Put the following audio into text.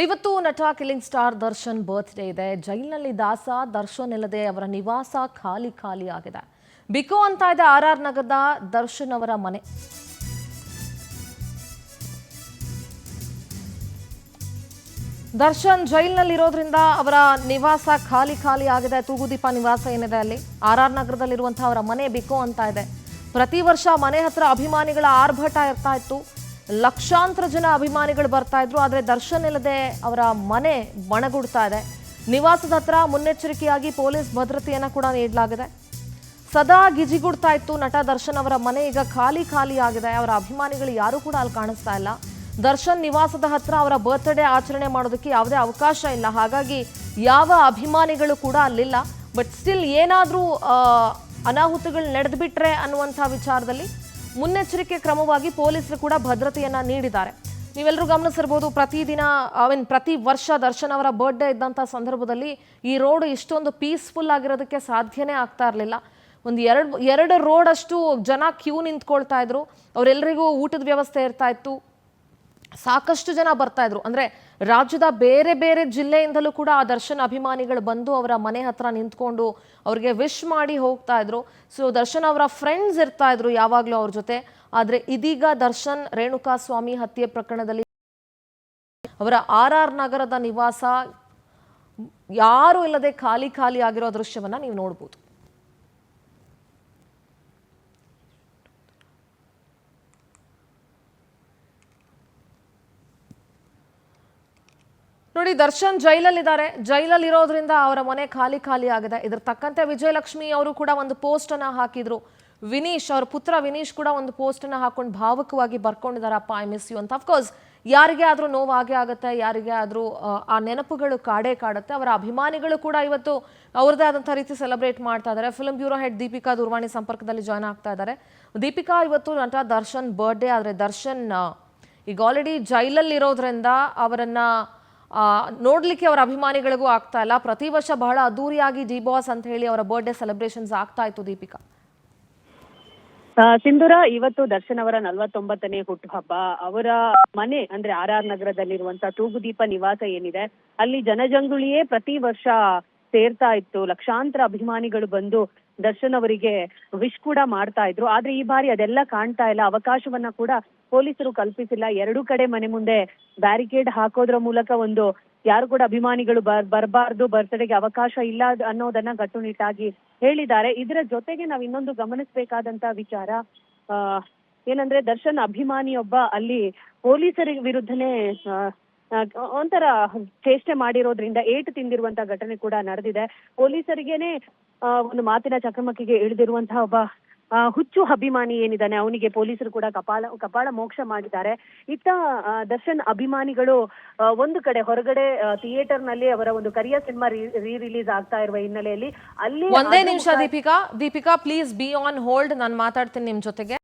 ಇವತ್ತು ನಟ killing star Darshan birthday ಇದೆ. ಜೈಲಿನಲ್ಲಿ ದಾಸ ದರ್ಶನ್ ಇಲ್ಲದೆ ಅವರ ನಿವಾಸ ಖಾಲಿ ಆಗಿದೆ. ಬಿಕೋ ಅಂತ ಇದೆ RR ನಗರದ ದರ್ಶನ್ ಅವರ ಮನೆ. ದರ್ಶನ್ ಜೈಲಿನಲ್ಲಿರೋದ್ರಿಂದ ಅವರ ನಿವಾಸ ಖಾಲಿ ಆಗಿದೆ. ತೂಗುದೀಪ ನಿವಾಸ ಏನಿದೆ ಅಲ್ಲಿ RR ನಗರದಲ್ಲಿರುವಂತಹ ಅವರ ಮನೆ ಬಿಕೋ ಅಂತ ಇದೆ. ಪ್ರತಿ ವರ್ಷ ಮನೆ ಹತ್ರ ಅಭಿಮಾನಿಗಳ ಆರ್ಭಟ ಇರ್ತಾ ಇತ್ತು. ಲಕ್ಷಾಂತರ ಜನ ಅಭಿಮಾನಿಗಳು ಬರ್ತಾ ಇದ್ರು. ಆದರೆ ದರ್ಶನ್ ಇಲ್ಲದೆ ಅವರ ಮನೆ ಬಣಗುಡ್ತಾ ಇದೆ. ನಿವಾಸದ ಹತ್ರ ಮುನ್ನೆಚ್ಚರಿಕೆಯಾಗಿ ಪೊಲೀಸ್ ಭದ್ರತೆಯನ್ನು ಕೂಡ ನೀಡಲಾಗಿದೆ. ಸದಾ ಗಿಜಿಗುಡ್ತಾ ಇತ್ತು ನಟ ದರ್ಶನ್ ಅವರ ಮನೆ. ಈಗ ಖಾಲಿ ಆಗಿದೆ. ಅವರ ಅಭಿಮಾನಿಗಳು ಯಾರು ಕೂಡ ಅಲ್ಲಿ ಕಾಣಿಸ್ತಾ ಇಲ್ಲ. ದರ್ಶನ್ ನಿವಾಸದ ಹತ್ರ ಅವರ ಬರ್ತ್ಡೇ ಆಚರಣೆ ಮಾಡೋದಕ್ಕೆ ಯಾವುದೇ ಅವಕಾಶ ಇಲ್ಲ. ಹಾಗಾಗಿ ಯಾವ ಅಭಿಮಾನಿಗಳು ಕೂಡ ಅಲ್ಲಿಲ್ಲ. ಬಟ್ ಸ್ಟಿಲ್ ಏನಾದರೂ ಅನಾಹುತಗಳು ನಡೆದುಬಿಟ್ರೆ ಅನ್ನುವಂಥ ವಿಚಾರದಲ್ಲಿ ಮುನ್ನೆಚ್ಚರಿಕೆ ಕ್ರಮವಾಗಿ ಪೊಲೀಸರು ಕೂಡ ಭದ್ರತೆಯನ್ನ ನೀಡಿದ್ದಾರೆ. ನೀವೆಲ್ಲರೂ ಗಮನಿಸಿರ್ಬೋದು, ಪ್ರತಿ ವರ್ಷ ದರ್ಶನ್ ಅವರ ಬರ್ತ್ಡೇ ಇದ್ದಂಥ ಸಂದರ್ಭದಲ್ಲಿ ಈ ರೋಡ್ ಇಷ್ಟೊಂದು ಪೀಸ್ಫುಲ್ ಆಗಿರೋದಕ್ಕೆ ಸಾಧ್ಯನೇ ಆಗ್ತಾ ಇರಲಿಲ್ಲ. ಒಂದು ಎರಡು ರೋಡ್ ಅಷ್ಟು ಜನ ಕ್ಯೂ ನಿಂತ್ಕೊಳ್ತಾ ಇದ್ರು. ಅವರೆಲ್ಲರಿಗೂ ಊಟದ ವ್ಯವಸ್ಥೆ ಇರ್ತಾ ಇತ್ತು. ಸಾಕಷ್ಟು ಜನ ಬರ್ತಾ ಇದ್ರು. ಅಂದ್ರೆ ರಾಜ್ಯದ ಬೇರೆ ಜಿಲ್ಲೆಯಿಂದಲೂ ಕೂಡ ಆ ದರ್ಶನ್ ಅಭಿಮಾನಿಗಳು ಬಂದು ಅವರ ಮನೆ ಹತ್ರ ನಿಂತ್ಕೊಂಡು ಅವ್ರಿಗೆ ವಿಶ್ ಮಾಡಿ ಹೋಗ್ತಾ ಇದ್ರು. ಸೊ ದರ್ಶನ್ ಅವರ ಫ್ರೆಂಡ್ಸ್ ಇರ್ತಾ ಇದ್ರು ಯಾವಾಗ್ಲೂ ಅವ್ರ ಜೊತೆ. ಆದ್ರೆ ಇದೀಗ ದರ್ಶನ್ ರೇಣುಕಾ ಸ್ವಾಮಿ ಹತ್ಯೆ ಪ್ರಕರಣದಲ್ಲಿ ಅವರ RR ನಗರದ ನಿವಾಸ ಯಾರು ಇಲ್ಲದೆ ಖಾಲಿ ಆಗಿರೋ ದೃಶ್ಯವನ್ನ ನೀವು ನೋಡ್ಬೋದು. ನೋಡಿ, ದರ್ಶನ್ ಜೈಲಲ್ಲಿದ್ದಾರೆ. ಜೈಲಲ್ಲಿರೋದ್ರಿಂದ ಅವರ ಮನೆ ಖಾಲಿ ಆಗಿದೆ. ಇದ್ರ ತಕ್ಕಂತೆ ವಿಜಯಲಕ್ಷ್ಮಿ ಅವರು ಕೂಡ ಒಂದು ಪೋಸ್ಟ್ ಅನ್ನ ಹಾಕಿದ್ರು. ವಿನೀಶ್ ಅವ್ರ ಪುತ್ರ ವಿನೀಶ್ ಕೂಡ ಒಂದು ಪೋಸ್ಟ್ ಅನ್ನ ಹಾಕೊಂಡು ಭಾವುಕವಾಗಿ ಬರ್ಕೊಂಡಿದ್ದಾರೆ, ಅಪ್ಪ ಐ ಮಿಸ್ ಯು ಅಂತ. ಅಫ್ಕೋರ್ಸ್ ಯಾರಿಗೆ ಆದ್ರೂ ನೋವಾಗೇ ಆಗುತ್ತೆ, ಯಾರಿಗೆ ಆದ್ರೂ ಆ ನೆನಪುಗಳು ಕಾಡುತ್ತೆ. ಅವರ ಅಭಿಮಾನಿಗಳು ಕೂಡ ಇವತ್ತು ಅವ್ರದ್ದೇ ಆದಂಥ ರೀತಿ ಸೆಲೆಬ್ರೇಟ್ ಮಾಡ್ತಾ ಇದ್ದಾರೆ. ಫಿಲ್ಮ್ ಬ್ಯೂರೋ ಹೆಡ್ ದೀಪಿಕಾ ದೂರವಾಣಿ ಸಂಪರ್ಕದಲ್ಲಿ ಜಾಯ್ನ್ ಆಗ್ತಾ ಇದ್ದಾರೆ. ದೀಪಿಕಾ, ಇವತ್ತು ನಟ ದರ್ಶನ್ ಬರ್ಡೇ. ಆದರೆ ದರ್ಶನ್ ಈಗ ಆಲ್ರೆಡಿ ಜೈಲಲ್ಲಿರೋದ್ರಿಂದ ಅವರನ್ನ ನೋಡ್ಲಿಕ್ಕೆ ಅವರ ಅಭಿಮಾನಿಗಳಿಗೂ ಆಗ್ತಾ ಇಲ್ಲ. ಪ್ರತಿ ವರ್ಷ ಬಹಳ ಅದ್ದೂರಿಯಾಗಿ ಡಿ ಬಾಸ್ ಅಂತ ಹೇಳಿ ಅವರ ಬರ್ಡೇ ಸೆಲೆಬ್ರೇಷನ್ಸ್ ಆಗ್ತಾ ಇತ್ತು. ದೀಪಿಕಾ, ಸಿಂಧೂರ, ಇವತ್ತು ದರ್ಶನ್ ಅವರ 49ನೇ ಹುಟ್ಟುಹಬ್ಬ. ಅವರ ಮನೆ ಅಂದ್ರೆ RR ನಗರದಲ್ಲಿರುವಂತಹ ತೂಗುದೀಪ ನಿವಾಸ ಏನಿದೆ ಅಲ್ಲಿ ಜನಜಂಗುಳಿಯೇ ಪ್ರತಿ ವರ್ಷ ಸೇರ್ತಾ ಇತ್ತು. ಲಕ್ಷಾಂತರ ಅಭಿಮಾನಿಗಳು ಬಂದು ದರ್ಶನ್ ಅವರಿಗೆ ವಿಶ್ ಕೂಡ ಮಾಡ್ತಾ ಇದ್ರು. ಆದ್ರೆ ಈ ಬಾರಿ ಅದೆಲ್ಲ ಕಾಣ್ತಾ ಇಲ್ಲ. ಅವಕಾಶವನ್ನ ಕೂಡ ಪೊಲೀಸರು ಕಲ್ಪಿಸಿಲ್ಲ. ಎರಡೂ ಕಡೆ ಮನೆ ಮುಂದೆ ಬ್ಯಾರಿಕೇಡ್ ಹಾಕೋದ್ರ ಮೂಲಕ ಒಂದು ಯಾರು ಕೂಡ ಅಭಿಮಾನಿಗಳು ಬರಬಾರ್ದು, ಬರ್ತ್ಡೇಗೆ ಅವಕಾಶ ಇಲ್ಲ ಅನ್ನೋದನ್ನ ಕಟ್ಟುನಿಟ್ಟಾಗಿ ಹೇಳಿದ್ದಾರೆ. ಇದರ ಜೊತೆಗೆ ನಾವು ಇನ್ನೊಂದು ಗಮನಿಸಬೇಕಾದಂತ ವಿಚಾರ ಏನಂದ್ರೆ, ದರ್ಶನ್ ಅಭಿಮಾನಿಯೊಬ್ಬ ಅಲ್ಲಿ ಪೊಲೀಸರ ವಿರುದ್ಧನೇ ಒಂಥರ ಚೇಷ್ಟೆ ಮಾಡಿರೋದ್ರಿಂದ ಏಟು ತಿಂದಿರುವಂತ ಘಟನೆ ಕೂಡ ನಡೆದಿದೆ. ಪೊಲೀಸರಿಗೇನೆ ಒಂದು ಮಾತಿನ ಚಕಮಕಿಗೆ ಇಳಿದಿರುವಂತಹ ಒಬ್ಬ ಹುಚ್ಚು ಅಭಿಮಾನಿ ಏನಿದ್ದಾನೆ ಅವನಿಗೆ ಪೊಲೀಸರು ಕೂಡ ಕಪಾಳ ಮೋಕ್ಷ ಮಾಡಿದ್ದಾರೆ. ಇತ್ತ ದರ್ಶನ್ ಅಭಿಮಾನಿಗಳು ಒಂದು ಕಡೆ ಹೊರಗಡೆ ಥಿಯೇಟರ್ ನಲ್ಲಿ ಅವರ ಒಂದು ಕರಿಯ ಸಿನಿಮಾ ರಿಲೀಸ್ ಆಗ್ತಾ ಇರುವ ಹಿನ್ನೆಲೆಯಲ್ಲಿ ಅಲ್ಲಿ ಒಂದೇ ನಿಮಿಷ Deepika please be on hold. ನಾನು ಮಾತಾಡ್ತೀನಿ ನಿಮ್ ಜೊತೆಗೆ.